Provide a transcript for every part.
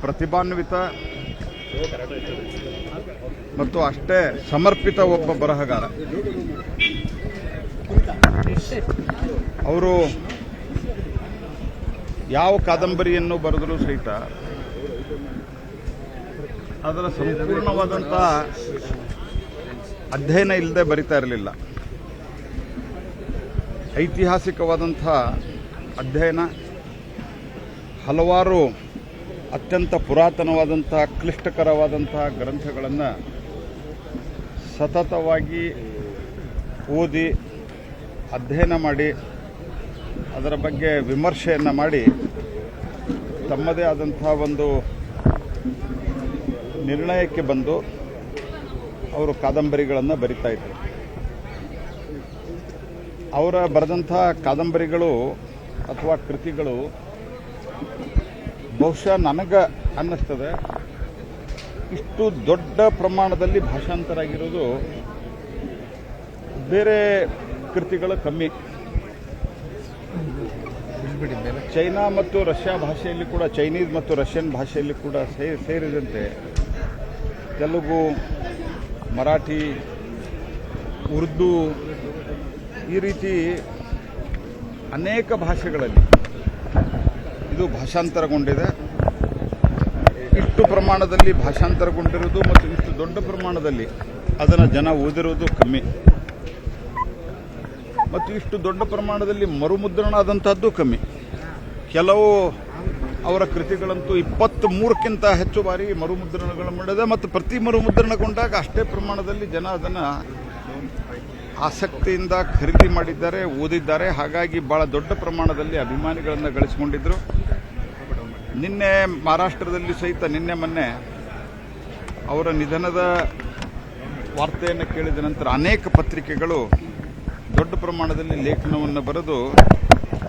ಪ್ರತಿಭಾನ್ವಿತ ಮತ್ತು ಅಷ್ಟೇ ಸಮರ್ಪಿತ ಒಬ್ಬ ಬರಹಗಾರ. ಅವರು ಯಾವ ಕಾದಂಬರಿಯನ್ನು ಬರೆದರೂ ಸಹಿತ ಅದರ ಸಂಪೂರ್ಣವಾದಂಥ ಅಧ್ಯಯನ ಇಲ್ಲದೆ ಬರಿತಾ ಇರಲಿಲ್ಲ. ಐತಿಹಾಸಿಕವಾದಂಥ ಅಧ್ಯಯನ, ಹಲವಾರು ಅತ್ಯಂತ ಪುರಾತನವಾದಂಥ ಕ್ಲಿಷ್ಟಕರವಾದಂಥ ಗ್ರಂಥಗಳನ್ನು ಸತತವಾಗಿ ಓದಿ ಅಧ್ಯಯನ ಮಾಡಿ ಅದರ ಬಗ್ಗೆ ವಿಮರ್ಶೆಯನ್ನು ಮಾಡಿ ತಮ್ಮದೇ ಆದಂಥ ಒಂದು ನಿರ್ಣಯಕ್ಕೆ ಬಂದು ಅವರು ಕಾದಂಬರಿಗಳನ್ನು ಬರಿತಾ ಇದ್ದರು. ಅವರ ಬರೆದಂಥ ಕಾದಂಬರಿಗಳು ಅಥವಾ ಕೃತಿಗಳು ಬಹುಶಃ ನನಗೆ ಅನ್ನಿಸ್ತದೆ ಇಷ್ಟು ದೊಡ್ಡ ಪ್ರಮಾಣದಲ್ಲಿ ಭಾಷಾಂತರ ಆಗಿರೋದು ಬೇರೆ ಕೃತಿಗಳು ಕಮ್ಮಿ. ಚೈನಾ ಮತ್ತು ರಷ್ಯಾ ಭಾಷೆಯಲ್ಲಿ ಕೂಡ, ಚೈನೀಸ್ ಮತ್ತು ರಷ್ಯನ್ ಭಾಷೆಯಲ್ಲಿ ಕೂಡ ಸೇರಿದಂತೆ ತೆಲುಗು, ಮರಾಠಿ, ಉರ್ದು ಈ ರೀತಿ ಅನೇಕ ಭಾಷೆಗಳಲ್ಲಿ ಇದು ಭಾಷಾಂತರಗೊಂಡಿದೆ. ಇಷ್ಟು ಪ್ರಮಾಣದಲ್ಲಿ ಭಾಷಾಂತರಗೊಂಡಿರುವುದು ಮತ್ತು ಇಷ್ಟು ದೊಡ್ಡ ಪ್ರಮಾಣದಲ್ಲಿ ಅದನ್ನು ಜನ ಓದಿರುವುದು ಕಮ್ಮಿ. ಮತ್ತು ಇಷ್ಟು ದೊಡ್ಡ ಪ್ರಮಾಣದಲ್ಲಿ ಮರುಮುದ್ರಣ ಆದಂಥದ್ದು ಕಮ್ಮಿ. ಕೆಲವು ಅವರ ಕೃತಿಗಳಂತೂ 23ಕ್ಕಿಂತ ಹೆಚ್ಚು ಬಾರಿ ಮರುಮುದ್ರಣಗಳು ಮಾಡಿದೆ ಮತ್ತು ಪ್ರತಿ ಮರುಮುದ್ರಣಗೊಂಡಾಗ ಅಷ್ಟೇ ಪ್ರಮಾಣದಲ್ಲಿ ಜನ ಅದನ್ನು ಆಸಕ್ತಿಯಿಂದ ಖರೀದಿ ಮಾಡಿದ್ದಾರೆ, ಓದಿದ್ದಾರೆ. ಹಾಗಾಗಿ ಭಾಳ ದೊಡ್ಡ ಪ್ರಮಾಣದಲ್ಲಿ ಅಭಿಮಾನಿಗಳನ್ನು ಗಳಿಸಿಕೊಂಡಿದ್ದರು. ನಿನ್ನೆ ಮಹಾರಾಷ್ಟ್ರದಲ್ಲಿ ಸಹಿತ ನಿನ್ನೆ ಮೊನ್ನೆ ಅವರ ನಿಧನದ ವಾರ್ತೆಯನ್ನು ಕೇಳಿದ ನಂತರ ಅನೇಕ ಪತ್ರಿಕೆಗಳು ದೊಡ್ಡ ಪ್ರಮಾಣದಲ್ಲಿ ಲೇಖನವನ್ನು ಬರೆದು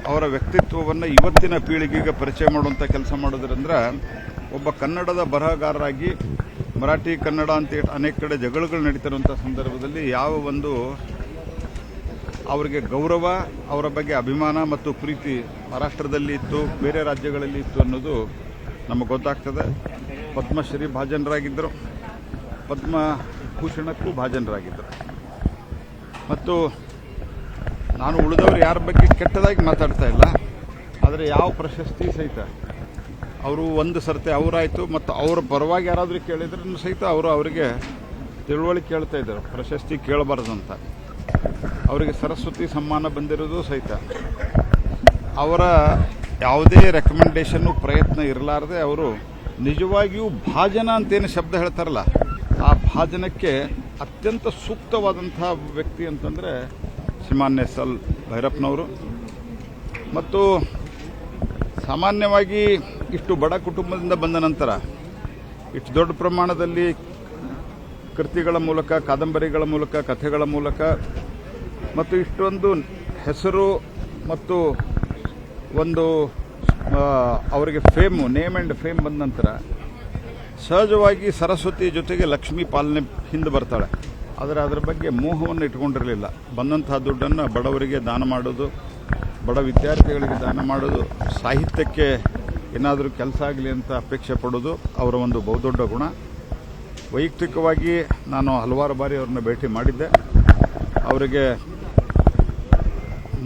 ಅವರ ವ್ಯಕ್ತಿತ್ವವನ್ನು ಇವತ್ತಿನ ಪೀಳಿಗೆಗೆ ಪರಿಚಯ ಮಾಡುವಂಥ ಕೆಲಸ ಮಾಡೋದ್ರಿಂದ ಒಬ್ಬ ಕನ್ನಡದ ಬರಹಗಾರರಾಗಿ ಮರಾಠಿ ಕನ್ನಡ ಅಂತ ಅನೇಕ ಕಡೆ ಜಗಳಗಳು ನಡೀತಿರುವಂಥ ಸಂದರ್ಭದಲ್ಲಿ ಯಾವ ಒಂದು ಅವರಿಗೆ ಗೌರವ, ಅವರ ಬಗ್ಗೆ ಅಭಿಮಾನ ಮತ್ತು ಪ್ರೀತಿ ಮಹಾರಾಷ್ಟ್ರದಲ್ಲಿ ಇತ್ತು, ಬೇರೆ ರಾಜ್ಯಗಳಲ್ಲಿ ಇತ್ತು ಅನ್ನೋದು ನಮಗೆ ಗೊತ್ತಾಗ್ತದೆ. ಪದ್ಮಶ್ರೀ ಭಾಜನರಾಗಿದ್ದರು, ಪದ್ಮಭೂಷಣಕ್ಕೂ ಭಾಜನರಾಗಿದ್ದರು. ಮತ್ತು ನಾನು ಉಳಿದವರು ಯಾರ ಬಗ್ಗೆ ಕೆಟ್ಟದಾಗಿ ಮಾತಾಡ್ತಾ ಇಲ್ಲ, ಆದರೆ ಯಾವ ಪ್ರಶಸ್ತಿ ಸಹಿತ ಅವರು ಒಂದು ಸರ್ತಿ ಅವರಾಯಿತು ಮತ್ತು ಅವರ ಪರವಾಗಿ ಯಾರಾದರೂ ಕೇಳಿದ್ರೂ ಸಹಿತ ಅವರಿಗೆ ತಿಳುವಳಿಕೆ ಕೇಳ್ತಾ ಇದ್ದರು, ಪ್ರಶಸ್ತಿ ಕೇಳಬಾರ್ದಂತ. ಅವರಿಗೆ ಸರಸ್ವತಿ ಸಮ್ಮಾನ ಬಂದಿರೋದು ಸಹಿತ ಅವರ ಯಾವುದೇ ರೆಕಮೆಂಡೇಷನ್ನು ಪ್ರಯತ್ನ ಇರಲಾರದೆ ಅವರು ನಿಜವಾಗಿಯೂ ಭಾಜನ ಅಂತೇನು ಶಬ್ದ ಹೇಳ್ತಾರಲ್ಲ, ಆ ಭಾಜನಕ್ಕೆ ಅತ್ಯಂತ ಸೂಕ್ತವಾದಂಥ ವ್ಯಕ್ತಿ ಅಂತಂದರೆ ಶ್ರೀಮಾನ್ ಎಸ್ ಎಲ್ ಭೈರಪ್ಪನವರು. ಮತ್ತು ಸಾಮಾನ್ಯವಾಗಿ ಇಷ್ಟು ಬಡ ಕುಟುಂಬದಿಂದ ಬಂದ ನಂತರ ಇಷ್ಟು ದೊಡ್ಡ ಪ್ರಮಾಣದಲ್ಲಿ ಕೃತಿಗಳ ಮೂಲಕ, ಕಾದಂಬರಿಗಳ ಮೂಲಕ, ಕಥೆಗಳ ಮೂಲಕ ಮತ್ತು ಇಷ್ಟೊಂದು ಹೆಸರು ಮತ್ತು ಒಂದು ಅವರಿಗೆ ಫೇಮು, ನೇಮ್ ಆ್ಯಂಡ್ ಫೇಮ್ ಬಂದ ನಂತರ ಸಹಜವಾಗಿ ಸರಸ್ವತಿ ಜೊತೆಗೆ ಲಕ್ಷ್ಮೀ ಪಾಲನೆ ಹಿಂದೆ ಬರ್ತಾಳೆ. ಆದರೆ ಅದರ ಬಗ್ಗೆ ಮೋಹವನ್ನು ಇಟ್ಕೊಂಡಿರಲಿಲ್ಲ. ಬಂದಂತಹ ದುಡ್ಡನ್ನು ಬಡವರಿಗೆ ದಾನ ಮಾಡೋದು, ಬಡ ವಿದ್ಯಾರ್ಥಿಗಳಿಗೆ ದಾನ ಮಾಡೋದು, ಸಾಹಿತ್ಯಕ್ಕೆ ಏನಾದರೂ ಕೆಲಸ ಆಗಲಿ ಅಂತ ಅಪೇಕ್ಷೆ ಪಡೋದು ಅವರ ಒಂದು ಬಹುದೊಡ್ಡ ಗುಣ. ವೈಯಕ್ತಿಕವಾಗಿ ನಾನು ಹಲವಾರು ಬಾರಿ ಅವ್ರನ್ನ ಭೇಟಿ ಮಾಡಿದ್ದೆ. ಅವರಿಗೆ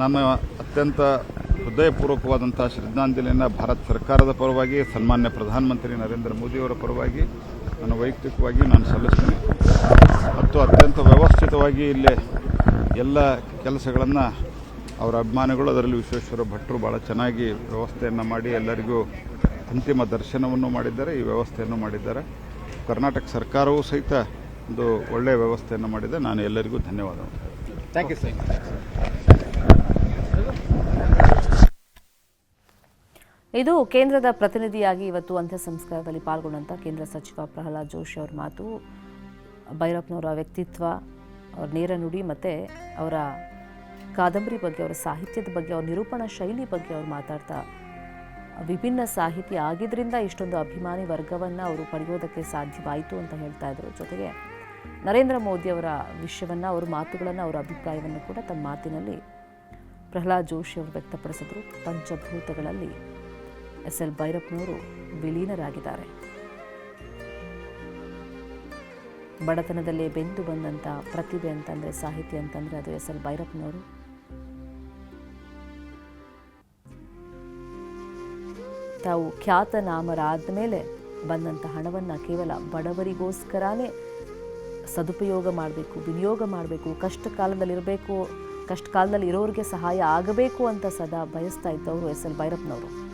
ನನ್ನ ಅತ್ಯಂತ ಹೃದಯಪೂರ್ವಕವಾದಂಥ ಶ್ರದ್ಧಾಂಜಲಿಯನ್ನು ಭಾರತ ಸರ್ಕಾರದ ಪರವಾಗಿ, ಸನ್ಮಾನ್ಯ ಪ್ರಧಾನಮಂತ್ರಿ ನರೇಂದ್ರ ಮೋದಿಯವರ ಪರವಾಗಿ ನಾನು ವೈಯಕ್ತಿಕವಾಗಿ ಸಲ್ಲಿಸ್ತೀನಿ. ಮತ್ತು ಅತ್ಯಂತ ವ್ಯವಸ್ಥಿತವಾಗಿ ಇಲ್ಲಿ ಎಲ್ಲ ಕೆಲಸಗಳನ್ನು ಅವರ ಅಭಿಮಾನಿಗಳು, ಅದರಲ್ಲಿ ವಿಶ್ವೇಶ್ವರ ಭಟ್ರು ಭಾಳ ಚೆನ್ನಾಗಿ ವ್ಯವಸ್ಥೆಯನ್ನು ಮಾಡಿ ಎಲ್ಲರಿಗೂ ಅಂತಿಮ ದರ್ಶನವನ್ನು ಮಾಡಿದ್ದಾರೆ, ಈ ವ್ಯವಸ್ಥೆಯನ್ನು ಮಾಡಿದ್ದಾರೆ. ಕರ್ನಾಟಕ ಸರ್ಕಾರವೂ ಸಹಿತ ಒಂದು ಒಳ್ಳೆಯ ವ್ಯವಸ್ಥೆಯನ್ನು ಮಾಡಿದೆ. ನಾನು ಎಲ್ಲರಿಗೂ ಧನ್ಯವಾದಗಳು. Thank you sir. ಇದು ಕೇಂದ್ರದ ಪ್ರತಿನಿಧಿಯಾಗಿ ಇವತ್ತು ಅಂತ್ಯ ಸಂಸ್ಕಾರದಲ್ಲಿ ಪಾಲ್ಗೊಂಡಂಥ ಕೇಂದ್ರ ಸಚಿವ ಪ್ರಹ್ಲಾದ್ ಜೋಶಿ ಅವರ ಮಾತು. ಭೈರಪ್ಪನವರ ವ್ಯಕ್ತಿತ್ವ, ಅವರ ನೇರ ನುಡಿ ಮತ್ತು ಅವರ ಕಾದಂಬರಿ ಬಗ್ಗೆ, ಅವರ ಸಾಹಿತ್ಯದ ಬಗ್ಗೆ, ಅವರ ನಿರೂಪಣಾ ಶೈಲಿ ಬಗ್ಗೆ ಅವರು ಮಾತಾಡ್ತಾ ವಿಭಿನ್ನ ಸಾಹಿತಿ ಆಗಿದ್ದರಿಂದ ಇಷ್ಟೊಂದು ಅಭಿಮಾನಿ ವರ್ಗವನ್ನು ಅವರು ಪಡೆಯೋದಕ್ಕೆ ಸಾಧ್ಯವಾಯಿತು ಅಂತ ಹೇಳ್ತಾ ಇದ್ರು. ಜೊತೆಗೆ ನರೇಂದ್ರ ಮೋದಿಯವರ ವಿಷಯವನ್ನು, ಅವರ ಮಾತುಗಳನ್ನು, ಅವರ ಅಭಿಪ್ರಾಯವನ್ನು ಕೂಡ ತಮ್ಮ ಮಾತಿನಲ್ಲಿ ಪ್ರಹ್ಲಾದ್ ಜೋಶಿ ಅವರು ವ್ಯಕ್ತಪಡಿಸಿದ್ರು. ಪಂಚಭೂತಗಳಲ್ಲಿ ಎಸ್ ಎಲ್ ಭೈರಪ್ಪನವರು ವಿಲೀನರಾಗಿದ್ದಾರೆ. ಬಡತನದಲ್ಲೇ ಬೆಂದು ಬಂದಂಥ ಪ್ರತಿಭೆ ಅಂತಂದರೆ, ಸಾಹಿತ್ಯ ಅಂತಂದರೆ ಅದು ಎಸ್ ಎಲ್ ಭೈರಪ್ಪನವರು. ತಾವು ಖ್ಯಾತನಾಮರಾದ ಮೇಲೆ ಬಂದಂಥ ಹಣವನ್ನು ಕೇವಲ ಬಡವರಿಗೋಸ್ಕರನೇ ಸದುಪಯೋಗ ಮಾಡಬೇಕು, ವಿನಿಯೋಗ ಮಾಡಬೇಕು, ಕಷ್ಟ ಕಾಲದಲ್ಲಿ ಇರೋರಿಗೆ ಸಹಾಯ ಆಗಬೇಕು ಅಂತ ಸದಾ ಬಯಸ್ತಾ ಇದ್ದವರು ಎಸ್ ಎಲ್ ಭೈರಪ್ಪನವರು.